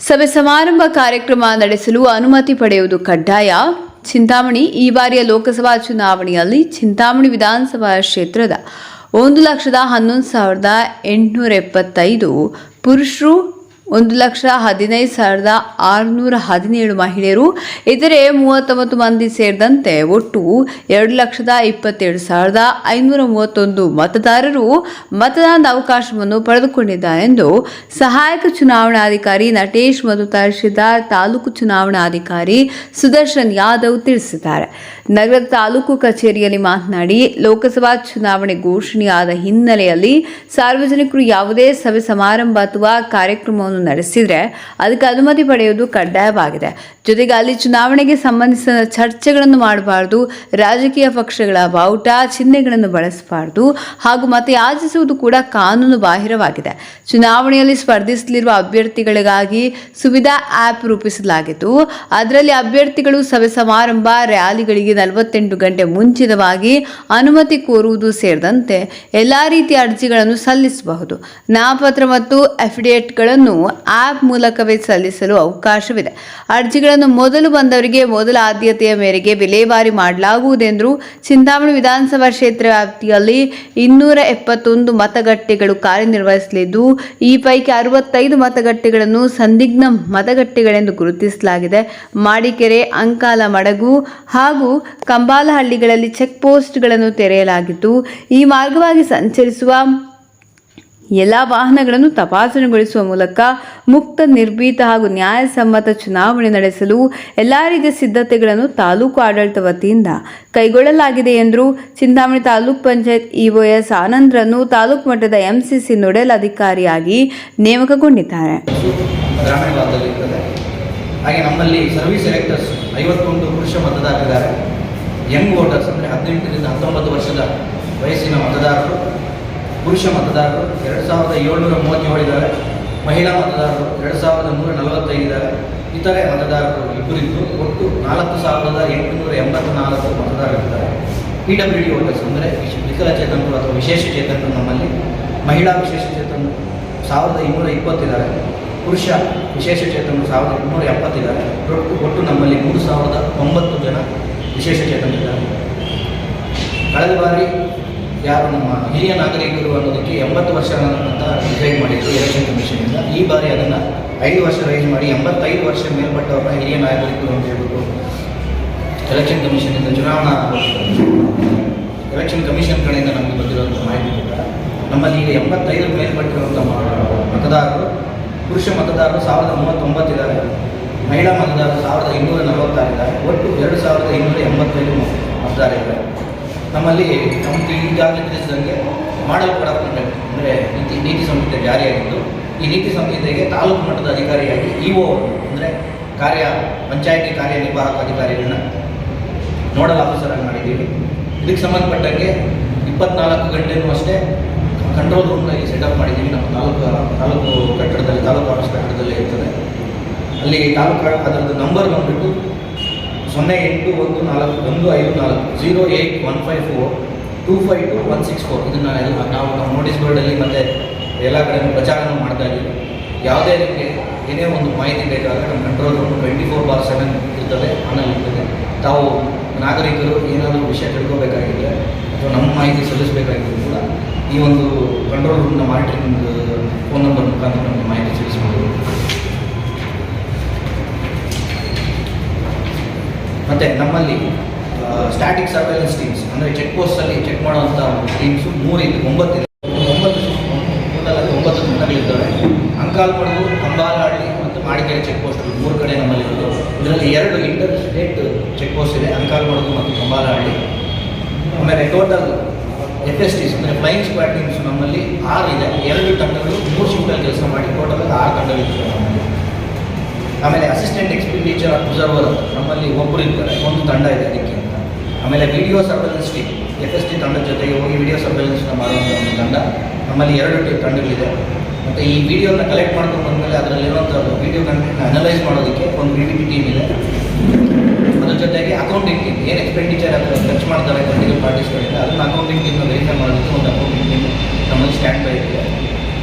ಸಭೆ ಸಮಾರಂಭ ಕಾರ್ಯಕ್ರಮ ನಡೆಸಲು ಅನುಮತಿ ಪಡೆಯುವುದು ಕಡ್ಡಾಯ. ಚಿಂತಾಮಣಿ. ಈ ಬಾರಿಯ ಲೋಕಸಭಾ ಚುನಾವಣೆಯಲ್ಲಿ ಚಿಂತಾಮಣಿ ವಿಧಾನಸಭಾ ಕ್ಷೇತ್ರದ 1,11,875 ಪುರುಷರು, 1,15,617 ಮಹಿಳೆಯರು, ಇತರೆ 39 ಮಂದಿ ಸೇರಿದಂತೆ ಒಟ್ಟು 2,27,531 ಮತದಾರರು ಮತದಾನದ ಅವಕಾಶವನ್ನು ಪಡೆದುಕೊಂಡಿದ್ದಾರೆ ಎಂದು ಸಹಾಯಕ ಚುನಾವಣಾಧಿಕಾರಿ ನಟೇಶ್ ಮತ್ತು ತಹಶೀಲ್ದಾರ್ ತಾಲೂಕು ಚುನಾವಣಾಧಿಕಾರಿ ಸುದರ್ಶನ್ ಯಾದವ್ ತಿಳಿಸಿದ್ದಾರೆ. ನಗರದ ತಾಲೂಕು ಕಚೇರಿಯಲ್ಲಿ ಮಾತನಾಡಿ, ಲೋಕಸಭಾ ಚುನಾವಣೆ ಘೋಷಣೆಯಾದ ಹಿನ್ನೆಲೆಯಲ್ಲಿ ಸಾರ್ವಜನಿಕರು ಯಾವುದೇ ಸಭೆ ಸಮಾರಂಭ ಅಥವಾ ಕಾರ್ಯಕ್ರಮವನ್ನು ನಡೆಸಿದರೆ ಅದಕ್ಕೆ ಅನುಮತಿ ಪಡೆಯುವುದು ಕಡ್ಡಾಯವಾಗಿದೆ. ಜೊತೆಗೆ ಅಲ್ಲಿ ಚುನಾವಣೆಗೆ ಸಂಬಂಧಿಸಿದ ಚರ್ಚೆಗಳನ್ನು ಮಾಡಬಾರದು, ರಾಜಕೀಯ ಪಕ್ಷಗಳ ಬಾವುಟ ಚಿಹ್ನೆಗಳನ್ನು ಬಳಸಬಾರದು ಹಾಗೂ ಮತಯಾಚಿಸುವುದು ಕೂಡ ಕಾನೂನು ಬಾಹಿರವಾಗಿದೆ. ಚುನಾವಣೆಯಲ್ಲಿ ಸ್ಪರ್ಧಿಸಲಿರುವ ಅಭ್ಯರ್ಥಿಗಳಿಗಾಗಿ ಸುವಿಧಾ ಆ್ಯಪ್ ರೂಪಿಸಲಾಗಿದ್ದು, ಅದರಲ್ಲಿ ಅಭ್ಯರ್ಥಿಗಳು ಸಭೆ ಸಮಾರಂಭ ರ್ಯಾಲಿಗಳಿಗೆ 48 ಗಂಟೆ ಮುಂಚಿತವಾಗಿ ಅನುಮತಿ ಕೋರುವುದು ಸೇರಿದಂತೆ ಎಲ್ಲಾ ರೀತಿಯ ಅರ್ಜಿಗಳನ್ನು ಸಲ್ಲಿಸಬಹುದು. ನಾಮಪತ್ರ ಮತ್ತು ಅಫಿಡೇವಿಟ್ಗಳನ್ನು ಆ್ಯಪ್ ಮೂಲಕವೇ ಸಲ್ಲಿಸಲು ಅವಕಾಶವಿದೆ. ಅರ್ಜಿಗಳನ್ನು ಮೊದಲು ಬಂದವರಿಗೆ ಮೊದಲ ಆದ್ಯತೆಯ ಮೇರೆಗೆ ವಿಲೇವಾರಿ ಮಾಡಲಾಗುವುದೆಂದರು. ಚಿಂತಾಮಣಿ ವಿಧಾನಸಭಾ ಕ್ಷೇತ್ರ ವ್ಯಾಪ್ತಿಯಲ್ಲಿ 271 ಮತಗಟ್ಟೆಗಳು ಕಾರ್ಯನಿರ್ವಹಿಸಲಿದ್ದು, ಈ ಪೈಕಿ 65 ಮತಗಟ್ಟೆಗಳನ್ನು ಸಂದಿಗ್ಧ ಮತಗಟ್ಟೆಗಳೆಂದು ಗುರುತಿಸಲಾಗಿದೆ. ಮಾಡಿಕೆರೆ, ಅಂಕಾಲ, ಮಡಗು ಹಾಗೂ ಕಂಬಾಲಹಳ್ಳಿಗಳಲ್ಲಿ ಚೆಕ್ ಪೋಸ್ಟ್ಗಳನ್ನು ತೆರೆಯಲಾಗಿದ್ದು, ಈ ಮಾರ್ಗವಾಗಿ ಸಂಚರಿಸುವ ಎಲ್ಲ ವಾಹನಗಳನ್ನು ತಪಾಸಣೆಗೊಳಿಸುವ ಮೂಲಕ ಮುಕ್ತ, ನಿರ್ಭೀತ ಹಾಗೂ ನ್ಯಾಯಸಮ್ಮತ ಚುನಾವಣೆ ನಡೆಸಲು ಎಲ್ಲಾ ರೀತಿಯ ಸಿದ್ಧತೆಗಳನ್ನು ತಾಲೂಕು ಆಡಳಿತ ವತಿಯಿಂದ ಕೈಗೊಳ್ಳಲಾಗಿದೆ ಎಂದರು. ಚಿಂತಾಮಣಿ ತಾಲೂಕು ಪಂಚಾಯತ್ ಇಒಎಸ್ ಆನಂದ್ರನ್ನು ತಾಲೂಕು ಮಟ್ಟದ ಎಂಸಿಸಿ ನೋಡೆಲ್ ಅಧಿಕಾರಿಯಾಗಿ ನೇಮಕಗೊಂಡಿದ್ದಾರೆ. ಹಾಗೆ ನಮ್ಮಲ್ಲಿ ಸರ್ವಿಸ್ ಎಲೆಕ್ಟರ್ಸ್ 51 ಪುರುಷ ಮತದಾರರಿದ್ದಾರೆ. ಯಂಗ್ ವೋಟರ್ಸ್ ಅಂದರೆ 18ರಿಂದ 19 ವರ್ಷದ ವಯಸ್ಸಿನ ಮತದಾರರು, ಪುರುಷ ಮತದಾರರು 2,737 ಇದ್ದಾರೆ. ಮಹಿಳಾ ಮತದಾರರು 2,145 ಇದ್ದಾರೆ. ಇತರೆ ಮತದಾರರು 2 ಇದ್ದು ಒಟ್ಟು 4,884 ಮತದಾರರಿದ್ದಾರೆ. PWD ವೋಟರ್ಸ್ ಅಂದರೆ ವಿಕಲಚೇತನರು ಅಥವಾ ವಿಶೇಷ ಚೇತನರು ನಮ್ಮಲ್ಲಿ ಮಹಿಳಾ ವಿಶೇಷ ಚೇತನರು 1,220 ಇದ್ದಾರೆ. ಪುರುಷ ವಿಶೇಷ ಚೇತನರು 1,270 ಇದ್ದಾರೆ. ಒಟ್ಟು ನಮ್ಮಲ್ಲಿ 3,009 ಜನ ವಿಶೇಷ ಚೇತನರಿದ್ದಾರೆ. ಕಳೆದ ಬಾರಿ ಯಾರು ನಮ್ಮ ಹಿರಿಯ ನಾಗರಿಕರು ಅನ್ನೋದಕ್ಕೆ 80 ವರ್ಷ ಅಂತ ಡಿಸೈಡ್ ಮಾಡಿದ್ರು ಎಲೆಕ್ಷನ್ ಕಮಿಷನಿಂದ. ಈ ಬಾರಿ ಅದನ್ನು 5 ವರ್ಷ ರೈಸ್ ಮಾಡಿ 85 ವರ್ಷ ಮೇಲ್ಪಟ್ಟವ್ರನ್ನ ಹಿರಿಯ ನಾಗರಿಕರು ಅಂತ ಹೇಳ್ಬಿಟ್ಟು ಎಲೆಕ್ಷನ್ ಕಮಿಷನಿಂದ ಎಲೆಕ್ಷನ್ ಕಮಿಷನ್ ಕಡೆಯಿಂದ ನಮಗೆ ಬಂದಿರುವಂಥ ಮಾಹಿತಿ ಪ್ರಕಾರ ನಮ್ಮಲ್ಲಿ ಈಗ 85 ಮೇಲ್ಪಟ್ಟಿರುವಂಥ ಮತದಾರರು, ಪುರುಷ ಮತದಾರರು 1,039 ಇದ್ದಾರೆ. ಮಹಿಳಾ ಮತದಾರರು 1,246 ಇದ್ದಾರೆ. ಒಟ್ಟು 2,285 ಮತದಾರರಿದ್ದಾರೆ. ನಮ್ಮಲ್ಲಿ ನಮಗೆ ಈಗಾಗಲೇ ತಿಳಿಸಿದಂಗೆ ಮಾಡಲ್ ಕೋಡ್ ಆಫ್ ಕಂಡಕ್ಟ್ ಅಂದರೆ ನೀತಿ ಸಂಹಿತೆ ಜಾರಿಯಾಗಿದ್ದು, ಈ ನೀತಿ ಸಂಹಿತೆಗೆ ತಾಲೂಕು ಮಟ್ಟದ ಅಧಿಕಾರಿಯಾಗಿ ಇಒ ಅಂದರೆ ಪಂಚಾಯಿತಿ ಕಾರ್ಯನಿರ್ವಾಹಕ ಅಧಿಕಾರಿಗಳನ್ನ ನೋಡಲ್ ಆಫೀಸರ್ ಆಗಿ ಮಾಡಿದ್ದೀವಿ. ಇದಕ್ಕೆ ಸಂಬಂಧಪಟ್ಟಂಗೆ 24 ಗಂಟೆನೂ ಅಷ್ಟೇ ಕಂಟ್ರೋಲ್ ರೂಮ್ನಲ್ಲಿ ಸೆಟಪ್ ಮಾಡಿದ್ದೀವಿ. ನಮ್ಮ ತಾಲೂಕು ಕಟ್ಟಡದಲ್ಲಿ, ತಾಲೂಕು ಆಫೀಸ್ ಕಟ್ಟಡದಲ್ಲಿ ಇರ್ತದೆ. ಅಲ್ಲಿ ತಾಲೂಕು ಅದರದ್ದು ನಂಬರ್ ಬಂದುಬಿಟ್ಟು 0814-08154-252-164. ಇದನ್ನು ನಾವು ನಮ್ಮ ನೋಟಿಸ್ ಬೋರ್ಡಲ್ಲಿ ಮತ್ತು ಎಲ್ಲ ಕಡೆ ಪ್ರಚಾರನೂ ಮಾಡ್ತಾ ಇದ್ದೀವಿ. ಯಾವುದೇ ರೀತಿ ಏನೇ ಒಂದು ಮಾಹಿತಿ ಬೇಕಾದರೆ ನಮ್ಮ ಕಂಟ್ರೋಲ್ ರೂಮ್ 24/7 ಇರ್ತದೆ, ಆನಲ್ಲಿ ಇರ್ತದೆ. ತಾವು ನಾಗರಿಕರು ಏನಾದರೂ ವಿಷಯ ತಿಳ್ಕೋಬೇಕಾಗಿದ್ದರೆ ಅಥವಾ ನಮ್ಮ ಮಾಹಿತಿ ಸಲ್ಲಿಸಬೇಕಾಗಿದ್ದರೂ ಕೂಡ ಈ ಒಂದು ಕಂಟ್ರೋಲ್ ರೂಮ್ನ ಮಾನಿಟರಿಂಗ್ ಫೋನ್ ನಂಬರ್ ಮುಖಾಂತರ ನಮಗೆ ಮಾಹಿತಿ ತಿಳಿಸ್ಬೋದು. ಮತ್ತು ನಮ್ಮಲ್ಲಿ ಸ್ಟ್ಯಾಟಿಕ್ ಸರ್ವೆಲೆನ್ಸ್ ಟೀಮ್ಸ್ ಅಂದರೆ ಚೆಕ್ ಪೋಸ್ಟಲ್ಲಿ ಚೆಕ್ ಮಾಡುವಂಥ ಟೀಮ್ಸು 9 ತಂಡಗಳಿರ್ತವೆ. ಅಂಕಾಲ್ಮಡುಗು, ಕಂಬಾಲಹಳ್ಳಿ ಮತ್ತು ಮಾಡಿಕೆರೆ ಚೆಕ್ ಪೋಸ್ಟ್ಗಳು 3 ಕಡೆ ನಮ್ಮಲ್ಲಿ ಇರೋದು. ಇದರಲ್ಲಿ 2 ಇಂಟರ್ ಸ್ಟೇಟ್ ಚೆಕ್ ಪೋಸ್ಟ್ ಇದೆ, ಅಂಕಾಲ್ಮಡುಗು ಮತ್ತು ಕಂಬಾಲಹಳ್ಳಿ. ಆಮೇಲೆ ಟೋಟಲ್ FSTs ಅಂದರೆ ಫ್ಲೈಯಿಂಗ್ ಸ್ಕ್ವಾಡ್ ಟೀಮ್ಸ್ ನಮ್ಮಲ್ಲಿ 6 ಇದೆ. 2 ತಂಡಗಳು 3 ಶಿಫ್ಟಲ್ಲಿ ಕೆಲಸ ಮಾಡಿ ಟೋಟಲ್ 6 ತಂಡಗಳಿರ್ತವೆ ನಮ್ಮಲ್ಲಿ. ಆಮೇಲೆ ಅಸಿಸ್ಟೆಂಟ್ ಎಕ್ಸ್ಪೆಂಡಿಚರ್ ಅಬ್ಸರ್ವರ್ ನಮ್ಮಲ್ಲಿ 1 ಇರ್ತಾರೆ, 1 ತಂಡ ಇದೆ ಅದಕ್ಕೆ ಅಂತ. ಆಮೇಲೆ ವಿಡಿಯೋ ಸರ್ವೆಲೆನ್ಸ್ ಟೀಮ್ FST ತಂಡದ ಜೊತೆಗೆ ಹೋಗಿ ವಿಡಿಯೋ ಸರ್ವೆಲೆನ್ಸ್ನ ಮಾಡುವಂಥ ಒಂದು ತಂಡ ನಮ್ಮಲ್ಲಿ 2 ತಂಡಗಳಿದೆ. ಮತ್ತು ಈ ವಿಡಿಯೋನ ಕಲೆಕ್ಟ್ ಮಾಡ್ಕೊಂಡು ಬಂದಮೇಲೆ ಅದರಲ್ಲಿರುವಂಥದ್ದು ವಿಡಿಯೋ ಕಂಟೆಂಟ್ನ ಅನಲೈಸ್ ಮಾಡೋದಕ್ಕೆ ಒಂದು VVT ಟೀಮ್ ಇದೆ. ಅದ್ರ ಜೊತೆಗೆ ಅಕೌಂಟಿಂಗ್ ಟೀಮ್ ಏನು ಎಕ್ಸ್ಪೆಂಡಿಚರ್ ಅಥವಾ ಖರ್ಚು ಮಾಡ್ತಾರೆ ಪೊಲಿಟಿಕಲ್ ಪಾರ್ಟೀಸ್ಗಳಿಂದ ಅದನ್ನು ಅಕೌಂಟಿಂಗ್ ಟೀಮ್ನ ವೆರಿಫೈ ಮಾಡೋದಕ್ಕೆ ಒಂದು ಅಕೌಂಟಿಂಗ್ ಟೀಮ್ ನಮ್ಮಲ್ಲಿ ಸ್ಟ್ಯಾಂಡ್ ಬೈ ಇದೆ.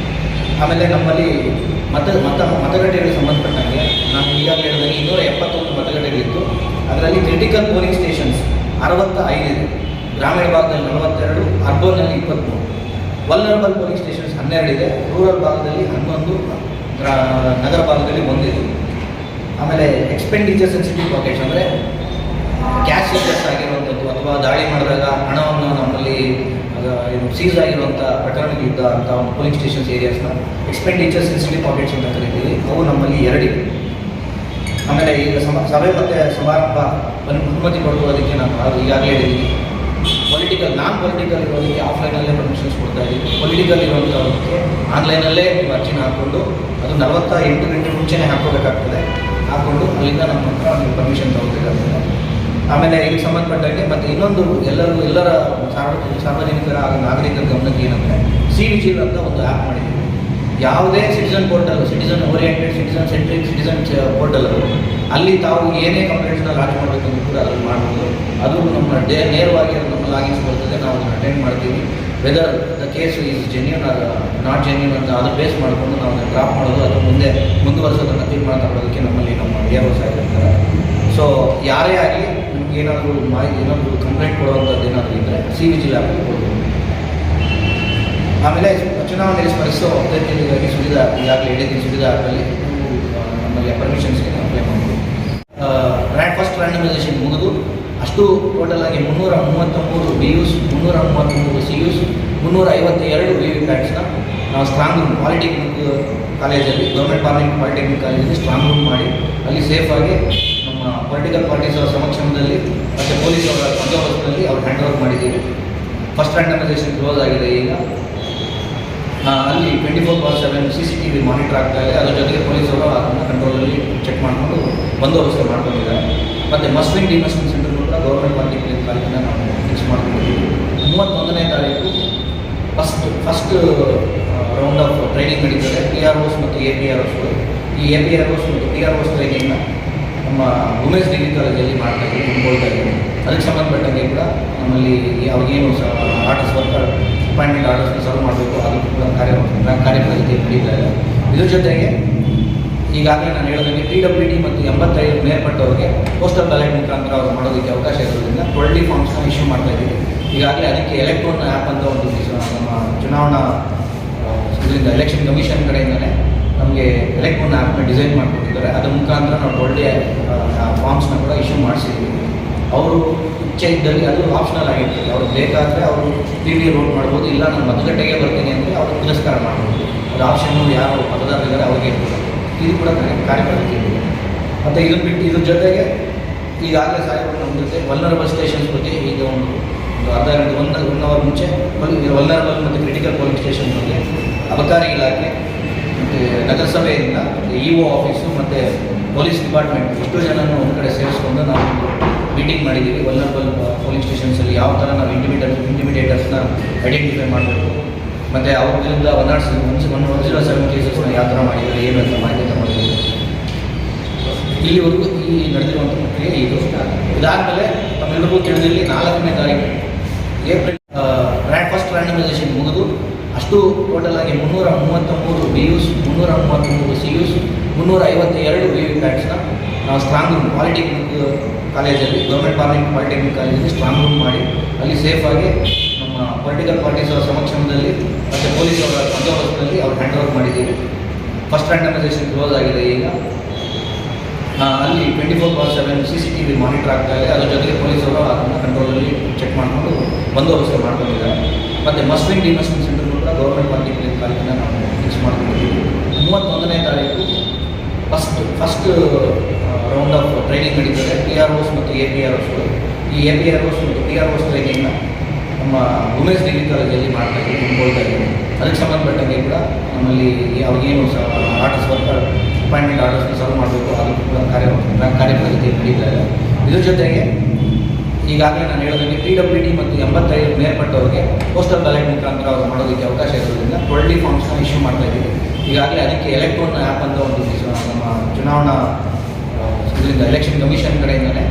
ಆಮೇಲೆ ನಮ್ಮಲ್ಲಿ ಮತಗಟ್ಟೆಗಳಿಗೆ ಸಂಬಂಧಪಟ್ಟಂಗೆ ನಾನು ಈಗಾಗಲೇ ಹೇಳಿದಾಗ 271 ಮತಗಟ್ಟೆಗಳಿತ್ತು. ಅದರಲ್ಲಿ ಕ್ರಿಟಿಕಲ್ ಪೋಲಿಂಗ್ ಸ್ಟೇಷನ್ಸ್ 65 ಇದೆ. ಗ್ರಾಮೀಣ ಭಾಗದಲ್ಲಿ 42, ಅರ್ಬನ್ನಲ್ಲಿ 23. ವಲ್ನರಬಲ್ ಪೋಲಿಂಗ್ ಸ್ಟೇಷನ್ಸ್ 12 ಇದೆ. ರೂರಲ್ ಭಾಗದಲ್ಲಿ 11, ನಗರ ಭಾಗದಲ್ಲಿ 1 ಇದೆ. ಆಮೇಲೆ ಎಕ್ಸ್ಪೆಂಡಿಚರ್ ಸೆನ್ಸಿಟಿವ್ ಪಾಕೆಟ್ಸ್ ಅಂದರೆ ಕ್ಯಾಶ್ ಸೀಜರ್ಸ್ ಆಗಿರುವಂಥದ್ದು ಅಥವಾ ದಾಳಿ ಮಾಡಿದಾಗ ಹಣವನ್ನು ನಮ್ಮಲ್ಲಿ ಸೀಸ್ ಆಗಿರುವಂಥ ಪ್ರಕರಣಗಳಿದ್ದ ಅಂತ ಒಂದು ಪೋಲಿಂಗ್ ಸ್ಟೇಷನ್ಸ್ ಏರಿಯಾಸ್ನ ಎಕ್ಸ್ಪೆಂಡಿಚರ್ ಸೆನ್ಸಿಟಿವ್ ಪಾಕೆಟ್ಸ್ ಅಂತ ಕರಿತೀವಿ. ಅವು ನಮ್ಮಲ್ಲಿ 2 ಇವೆ. ಆಮೇಲೆ ಈಗ ಸಭೆ ಮತ್ತು ಸಮಾರಂಭ ಅನುಮತಿ ಕೊಡುವುದಕ್ಕೆ ನಾನು ಈಗಾಗಲೇ ಹೇಳಿದ್ದೀನಿ. ನಾನ್ ಪೊಲಿಟಿಕಲ್ ಇರೋದಕ್ಕೆ ಆಫ್ಲೈನಲ್ಲೇ ಪರ್ಮಿಷನ್ಸ್ ಕೊಡ್ತಾ ಇದ್ದೀವಿ. ಪೊಲಿಟಿಕಲ್ ಇರುವಂಥವ್ರಿಗೆ ಆನ್ಲೈನಲ್ಲೇ ಅರ್ಜಿನ ಹಾಕ್ಕೊಂಡು ಅದು 48 ಗಂಟೆ ಮುಂಚೆನೇ ಹಾಕೋಬೇಕಾಗ್ತದೆ. ಹಾಕ್ಕೊಂಡು ಅಲ್ಲಿಂದ ನಮ್ಮ ಹತ್ರ ನೀವು ಪರ್ಮಿಷನ್ ತಗೋಬೇಕಾಗ್ತದೆ. ಆಮೇಲೆ ಇದಕ್ಕೆ ಸಂಬಂಧಪಟ್ಟಂಗೆ ಮತ್ತು ಇನ್ನೊಂದು ಎಲ್ಲರ ಸಾರ್ವಜನಿಕರ ಹಾಗೂ ನಾಗರಿಕರ ಗಮನಕ್ಕೆ ಏನಂದರೆ CVGIL ಅಂತ ಒಂದು ಆ್ಯಪ್ ಮಾಡಿದ್ದೀವಿ. ಯಾವುದೇ citizen portal, citizen oriented, citizen centric, citizen portal ಅಲ್ಲಿ ತಾವು ಏನೇ ಕಂಪ್ಲೇಂಟ್ಸ್ನ ಲಾಂಚ್ ಮಾಡಬೇಕಂದ್ರೂ ಕೂಡ ಅದನ್ನು ಮಾಡ್ಬೋದು. ಅದು ನಮ್ಮ ನೇರವಾಗಿ ಅದು ನಮ್ಮ ಲಾಗಿನ್ಸ್ ಬರ್ತದೆ. ನಾವು ಅದನ್ನು ಅಟೆಂಡ್ ಮಾಡ್ತೀವಿ. Whether the case is genuine or not genuine ಅಂತ ಅದನ್ನು ಬೇಸ್ ಮಾಡಿಕೊಂಡು ನಾವು ಅದನ್ನು ಡ್ರಾಪ್ ಮಾಡೋದು ಅಥವಾ ಮುಂದುವರಿಸೋದನ್ನು ತೀರ್ಮಾನ ತಗೊಳ್ಳೋದಕ್ಕೆ ನಮ್ಮಲ್ಲಿ ನಮ್ಮ AROs ಆಗಿರ್ತಾರೆ. ಸೊ ಯಾರೇ ಆಗಲಿ ನಿಮ್ಗೆ ಏನಾದರೂ ಕಂಪ್ಲೇಂಟ್ ಕೊಡುವಂಥದ್ದು ಏನಾದರೂ ಇದ್ದರೆ CVGIL ಆ್ಯಪಲ್ಲಿ ಕೊಡ್ಬೋದು. ಆಮೇಲೆ ಚುನಾವಣೆಯಲ್ಲಿ ಸ್ಪರ್ಧಿಸೋ ಅಭ್ಯರ್ಥಿಗಳಿಗಾಗಿ ಈಗಾಗಲೇ ಹೇಳಿದ್ದೀನಿ ಸುರಿದ ಆ್ಯಪಲ್ಲಿ ನಮ್ಮಲ್ಲಿ ಪರ್ಮಿಷನ್ಸ್ಗೆ ಅಪ್ಲೈ ಮಾಡ್ಬೋದು. ಫಸ್ಟ್ ರ್ಯಾಂಡಮೈಸೇಷನ್ ಮುಗಿದು ಅಷ್ಟು ಟೋಟಲ್ ಆಗಿ 333 BUs, 333 CUs, 352 VVPATಸ್ನ ನಾವು ಸ್ಟ್ರಾಂಗ್ ರೂಮ್ ಪಾಲಿಟೆಕ್ನಿಕ್ ಕಾಲೇಜಲ್ಲಿ, ಗೌರ್ಮೆಂಟ್ ಪಾಲಿಟೆಕ್ನಿಕ್ ಕಾಲೇಜಲ್ಲಿ ಸ್ಟ್ರಾಂಗ್ ರೂಮ್ ಮಾಡಿ ಅಲ್ಲಿ ಸೇಫಾಗಿ ನಮ್ಮ ಪೊಲಿಟಿಕಲ್ ಪಾರ್ಟೀಸ್ ಅವರ ಸಮಕ್ಷಮದಲ್ಲಿ ಮತ್ತು ಪೊಲೀಸ್ ಅವರ ಬಂದೋಬಸ್ತ್ನಲ್ಲಿ ಅವ್ರು ಹ್ಯಾಂಡ್ ಓವರ್ ಮಾಡಿದ್ದೀವಿ. ಫಸ್ಟ್ ರ್ಯಾಂಡಮೈಸೇಷನ್ ಕ್ಲೋಸ್ ಆಗಿದೆ. ಈಗ ಅಲ್ಲಿ 24/7 CCTV ಮಾನಿಟರ್ ಆಗ್ತಾ ಇದೆ. ಅದರ ಜೊತೆಗೆ ಪೊಲೀಸರು ಅದನ್ನು ಕಂಟ್ರೋಲಲ್ಲಿ ಚೆಕ್ ಮಾಡಿಕೊಂಡು ಬಂದೋಬಸ್ತ್ ಮಾಡ್ಕೊಂಡಿದ್ದಾರೆ. ಮತ್ತು ಮಸ್ವಿನ್ ಡಿಇನ್ವೆಸ್ಟ್ಮೆಂಟ್ ಸೆಂಟರ್ ಕೂಡ ಗೌರ್ಮೆಂಟ್ ಪಾಲಿಟೆಕ್ನಿಕ್ ಕಾಲೇಜನ್ನು ನಾವು ಫಿಕ್ಸ್ ಮಾಡ್ಕೊಂಡಿದ್ದೀವಿ. 31ನೇ ತಾರೀಕು ಫಸ್ಟ್ ರೌಂಡ್ ಆಫ್ ಟ್ರೈನಿಂಗ್ ನಡೀತದೆ. PROs ಮತ್ತು APROs. ಈ APROs ಮತ್ತು PROs ಟ್ರೈನಿಂಗ್ನ ನಮ್ಮ ವುಮೆನ್ಸ್ ಡಿಗ್ರಿ ಕಾಲೇಜಲ್ಲಿ ಮಾಡ್ತಾಯಿದ್ದೀವಿ, ಮುಂದ್ಕೊಳ್ತಾ ಇದ್ದೀವಿ. ಅದಕ್ಕೆ ಸಂಬಂಧಪಟ್ಟಂಗೆ ಕೂಡ ನಮ್ಮಲ್ಲಿ ಯಾವಾಗೇನು ಆರ್ಡರ್ಸ್ ಅಪಾಯಿಂಟ್ಮೆಂಟ್ ಆರ್ಡರ್ಸ್ನ ಸರ್ವ್ ಮಾಡಬೇಕು ಅದಕ್ಕೂ ಕೂಡ ಕಾರ್ಯಪ್ರಗತಿ ನಡೀತಾ ಇದೆ. ಇದ್ರ ಜೊತೆಗೆ ಈಗಾಗಲೇ ನಾನು ಹೇಳೋದಂಗೆ PWD ಮತ್ತು 85 ಮೇಲ್ಪಟ್ಟವರಿಗೆ ಪೋಸ್ಟಲ್ ಬ್ಯಾಲೆಟ್ ಮುಖಾಂತರ ಅವರು ಮಾಡೋದಕ್ಕೆ ಅವಕಾಶ ಇರೋದ್ರಿಂದ 20 ಫಾರ್ಮ್ಸ್ನ ಇಶ್ಯೂ ಮಾಡ್ತಾ ಇದ್ದೀವಿ. ಈಗಾಗಲೇ ಅದಕ್ಕೆ ಎಲೆಕ್ಟ್ರೋನ್ ಆ್ಯಪ್ ಅಂತ ಒಂದು ನಮ್ಮ ಚುನಾವಣಾ ಇದರಿಂದ ಎಲೆಕ್ಷನ್ ಕಮಿಷನ್ ಕಡೆಯಿಂದಲೇ ನಮಗೆ ಎಲೆಕ್ಟ್ರೋನ್ ಆ್ಯಪ್ನ ಡಿಸೈನ್ ಮಾಡಿಕೊಟ್ಟಿದ್ದಾರೆ. ಅದರ ಮುಖಾಂತರ ನಾವು 20 ಫಾರ್ಮ್ಸ್ನ ಕೂಡ ಇಶ್ಯೂ ಮಾಡಿಸಿದ್ದೀವಿ. ಅವರು ಇಚ್ಛೆ ಇದ್ದಲ್ಲಿ ಅದು ಆಪ್ಷನಲ್ ಆಗಿರ್ತದೆ. ಅವ್ರಿಗೆ ಬೇಕಾದರೆ ಅವರು PV ರೋಡ್ ಮಾಡ್ಬೋದು, ಇಲ್ಲ ನಾನು ಮತಗಟ್ಟೆಗೆ ಬರ್ತೀನಿ ಅಂದರೆ ಅವರು ತಿರಸ್ಕಾರ ಮಾಡ್ಬೋದು. ಅದು ಆಪ್ಷನ್ನು ಯಾರು ಮತದಾರರಿದ್ದಾರೆ ಅವ್ರಿಗೆ ಇರ್ತದೆ. ಇದು ಕೂಡ ಕಾರ್ಯಪ್ರಗತಿ ಇದೆ. ಮತ್ತು ಇದನ್ನು ಬಿಟ್ಟು ಇದ್ರ ಜೊತೆಗೆ ಈಗಾಗಲೇ ಸಾಹೇಬರು ನಮ್ಮ ಜೊತೆ ವಲ್ನರಬಲ್ ಸ್ಟೇಷನ್ಸ್ ಬಗ್ಗೆ ಈಗ ಒಂದು ಅರ್ಧ ಗಂಟೆ 1 ಅವರ್ ಮುಂಚೆ ವಲ್ನರಬಲ್ ಮತ್ತು ಕ್ರಿಟಿಕಲ್ ಪೋಲಿಂಗ್ ಸ್ಟೇಷನ್ ಬಗ್ಗೆ ಅಬಕಾರಿ ಇಲಾಖೆ ಮತ್ತು ನಗರಸಭೆಯಿಂದ EO ಆಫೀಸು ಮತ್ತು ಪೊಲೀಸ್ ಡಿಪಾರ್ಟ್ಮೆಂಟ್ ಇಷ್ಟು ಜನನ್ನು ಒಂದು ಕಡೆ ಸೇರಿಸ್ಕೊಂಡು ನಾವು ಮೀಟಿಂಗ್ ಮಾಡಿದ್ದೀವಿ. ವಲ್ನರಬಲ್ ಪೋಲಿಂಗ್ ಸ್ಟೇಷನ್ಸಲ್ಲಿ ಯಾವ ಥರ ನಾವು ಇಂಟಿಮಿಡೇಟರ್ಸ್ನ ಐಡೆಂಟಿಫೈ ಮಾಡಬೇಕು ಮತ್ತು ಅವ್ರ ವಿರುದ್ಧ 107 ಕೇಸಸ್ನ ಯಾವ ಥರ ಮಾಡಿದ್ದಾರೆ, ಏನು ಅಂತ ಮಾಹಿತಿ ತಗೊಂಡಿದ್ದೀವಿ. ಇಲ್ಲಿವರೆಗೂ ಈ ನಡೆದಿರುವಂಥ ಪ್ರಕ್ರಿಯೆ ಇದು. ಇದಾದಮೇಲೆ ತಮ್ಮೆಲ್ಲರಿಗೂ ತಿಳಿದಿರಲಿ 4ನೇ ತಾರೀಕು ಏಪ್ರಿಲ್ ಫಸ್ಟ್ ರ್ಯಾಂಡಮೈಸೇಷನ್ ಮುಗಿದು ಅಷ್ಟು ಟೋಟಲ್ ಆಗಿ 333 BUs, 333 CUs, 352 VVPATಸ್ನ ನಾವು ಸ್ಟ್ರಾಂಗ್ ರೂಮ್ ಪಾಲಿಟೆಕ್ನಿಕ್ ಕಾಲೇಜಲ್ಲಿ, ಗೌರ್ಮೆಂಟ್ ಪಾಲಿಟೆಕ್ನಿಕ್ ಕಾಲೇಜಲ್ಲಿ ಸ್ಟ್ರಾಂಗ್ ರೂಮ್ ಮಾಡಿ ಅಲ್ಲಿ ಸೇಫಾಗಿ ನಮ್ಮ ಪೊಲಿಟಿಕಲ್ ಪಾರ್ಟೀಸ್ ಅವರ ಸಮಕ್ಷಮದಲ್ಲಿ ಮತ್ತು ಪೊಲೀಸ್ ಅವರ ಬಂದೋಬಸ್ತ್ನಲ್ಲಿ ಅವ್ರು ಹ್ಯಾಂಡ್ ಓವರ್ ಮಾಡಿದ್ದೀವಿ. ಫಸ್ಟ್ ರ್ಯಾಂಡಮೈಸೇಷನ್ ಕ್ಲೋಸ್ ಆಗಿದೆ. ಈಗ ಅಲ್ಲಿ 24/7 CCTV ಮಾನಿಟರ್ ಆಗ್ತಾ ಇದೆ. ಅದರ ಜೊತೆಗೆ ಪೊಲೀಸರು ಅದನ್ನು ಕಂಟ್ರೋಲಲ್ಲಿ ಚೆಕ್ ಮಾಡಿಕೊಂಡು ಬಂದೋಬಸ್ತ್ ಮಾಡ್ಕೊಂಡಿದ್ದಾರೆ. ಮತ್ತು ಮಸ್ವಿನ್ ಡಿಇನ್ವೆಸ್ಟ್ಮೆಂಟ್ ಸೆಂಟರ್ ಕೂಡ ಗೌರ್ಮೆಂಟ್ ಪಾಲಿಟೆಕ್ನಿಕ್ ಕಾಲೇಜನ್ನು ನಾವು ಫಿಕ್ಸ್ ಮಾಡ್ಕೊಂಡಿದ್ದೀವಿ. 31ನೇ ತಾರೀಕು ಫಸ್ಟ್ ರೌಂಡ್ ಆಫ್ ಟ್ರೈನಿಂಗ್ ನಡೀತದೆ. PROs ಮತ್ತು APROs. ಈ APROs ಮತ್ತು PROs ಟ್ರೈನಿಂಗ್ನ ನಮ್ಮ ವುಮೆನ್ಸ್ ಡಿಗ್ರಿ ಕಾಲೇಜಲ್ಲಿ ಮಾಡ್ತಾಯಿದ್ದೀವಿ, ಮುಂದ್ಕೊಳ್ತಾ ಇದ್ದೀವಿ. ಅದಕ್ಕೆ ಸಂಬಂಧಪಟ್ಟಂಗೆ ಕೂಡ ನಮ್ಮಲ್ಲಿ ಯಾವಾಗೇನು ಆರ್ಡರ್ಸ್ ಅಪಾಯಿಂಟ್ಮೆಂಟ್ ಆರ್ಡರ್ಸ್ನ ಸರ್ವ್ ಮಾಡಬೇಕು ಅದಕ್ಕೂ ಕೂಡ ಕಾರ್ಯಪ್ರಗತಿ ನಡೀತಾ ಇದೆ. ಇದ್ರ ಜೊತೆಗೆ ಈಗಾಗಲೇ ನಾನು ಹೇಳೋದಂಗೆ PWD ಮತ್ತು 85 ಮೇಲ್ಪಟ್ಟವರಿಗೆ ಪೋಸ್ಟಲ್ ಬ್ಯಾಲೆಟ್ ಮುಖಾಂತರ ಅವರು ಮಾಡೋದಕ್ಕೆ ಅವಕಾಶ ಇರೋದ್ರಿಂದ 20 ಫಾರ್ಮ್ಸ್ನ ಇಶ್ಯೂ ಮಾಡ್ತಾ ಇದ್ದೀವಿ. ಈಗಾಗಲೇ ಅದಕ್ಕೆ ಎಲೆಕ್ಟ್ರೋನ್ ಆ್ಯಪ್ ಅಂತ ಒಂದು ನಮ್ಮ ಚುನಾವಣಾ ಇದರಿಂದ ಎಲೆಕ್ಷನ್ ಕಮಿಷನ್ ಕಡೆಯಿಂದಲೇ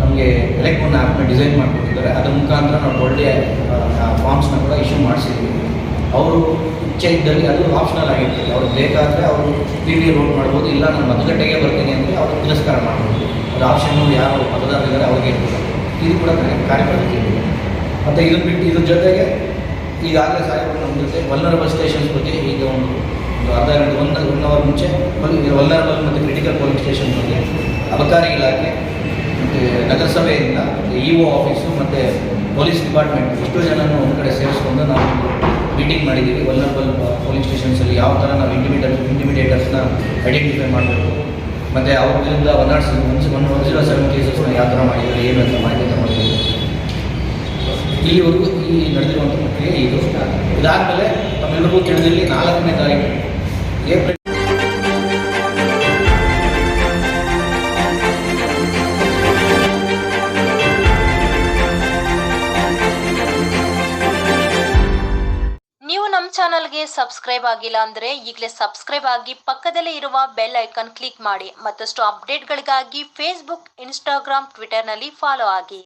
ನಮಗೆ ಎಲೆಕ್ಟ್ರೋನ್ ಆ್ಯಪ್ನ ಡಿಸೈನ್ ಮಾಡಿಕೊಟ್ಟಿದ್ದಾರೆ. ಅದರ ಮುಖಾಂತರ ನಾವು 20 ಫಾರ್ಮ್ಸ್ನ ಕೂಡ ಇಶ್ಯೂ ಮಾಡಿಸಿದ್ದೀವಿ. ಅವರು ಇಚ್ಛೆ ಇದ್ದಲ್ಲಿ ಅದು ಆಪ್ಷನಲ್ ಆಗಿರ್ತದೆ. ಅವ್ರಿಗೆ ಬೇಕಾದರೆ ಅವರು PV ವೋಟ್ ಮಾಡ್ಬೋದು, ಇಲ್ಲ ನಾನು ಮತಗಟ್ಟೆಗೆ ಬರ್ತೀನಿ ಅಂದರೆ ಅವರು ತಿರಸ್ಕಾರ ಮಾಡ್ಬೋದು. ಅದು ಆಪ್ಷನ್ನು ಯಾರು ಮತದಾರರಿದ್ದಾರೆ ಅವ್ರಿಗೆ ಇರ್ತದೆ. ಇದು ಕೂಡ ಕಾರ್ಯಪದ್ಧತಿ ಇದೆ. ಮತ್ತು ಇದನ್ನು ಬಿಟ್ಟು ಇದ್ರ ಜೊತೆಗೆ ಈಗಾಗಲೇ ಸಾಹೇಬರು ನಮ್ಮ ಜೊತೆ ವಲ್ನರಬಲ್ ಸ್ಟೇಷನ್ಸ್ ಬಗ್ಗೆ ಈಗ ಒಂದು ಅರ್ಧ ಗಂಟೆ 1 ಅವರ್ ಮುಂಚೆ ವಲ್ನರಬಲ್ ಮತ್ತು ಕ್ರಿಟಿಕಲ್ ಪೋಲಿಂಗ್ ಸ್ಟೇಷನ್ ಬಗ್ಗೆ ಅಬಕಾರಿ ಇಲಾಖೆ ಮತ್ತು ನಗರಸಭೆಯಿಂದ EO ಆಫೀಸು ಮತ್ತು ಪೊಲೀಸ್ ಡಿಪಾರ್ಟ್ಮೆಂಟ್ ಇಷ್ಟು ಜನನೂ ಒಂದು ಕಡೆ ಸೇರಿಸ್ಕೊಂಡು ನಾವು ಮೀಟಿಂಗ್ ಮಾಡಿದ್ದೀವಿ. ವಲ್ನರಬಲ್ ಪೋಲಿಂಗ್ ಸ್ಟೇಷನ್ಸಲ್ಲಿ ಯಾವ ಥರ ನಾವು ಇಂಟಿಮಿಡೇಟರ್ಸ್ನ ಐಡೆಂಟಿಫೈ ಮಾಡಬೇಕು ಮತ್ತು ಅವ್ರ ವಿರುದ್ಧ 107 ಕೇಸಸ್ನ ಯಾವ ಥರ ಮಾಡಿದ್ದಾರೆ ಏನು ಅಂತ ಮಾಹಿತಿ ತಗೊಂಡಿದ್ದೀವಿ. ಇಲ್ಲಿವರೆಗೂ ಈ ನಡೆದಿರುವಂಥ ಪ್ರಕ್ರಿಯೆ ಇದು. ಇದಾದಮೇಲೆ ತಮ್ಮೆಲ್ಲರಿಗೂ ತಿಳಿದಿರಲಿ 4ನೇ ತಾರೀಕು ಏಪ್ರಿಲ್ ನೀವು ನಮ್ಮ ಚಾನಲ್ಗೆ ಸಬ್ಸ್ಕ್ರೈಬ್ ಆಗಿಲ್ಲ ಅಂದರೆ ಈಗಲೇ ಸಬ್ಸ್ಕ್ರೈಬ್ ಆಗಿ ಪಕ್ಕದಲ್ಲೇ ಇರುವ ಬೆಲ್ ಐಕಾನ್ ಕ್ಲಿಕ್ ಮಾಡಿ. ಮತ್ತಷ್ಟು ಅಪ್ಡೇಟ್ಗಳಿಗಾಗಿ ಫೇಸ್ಬುಕ್, ಇನ್ಸ್ಟಾಗ್ರಾಮ್, ಟ್ವಿಟರ್ನಲ್ಲಿ ಫಾಲೋ ಆಗಿ.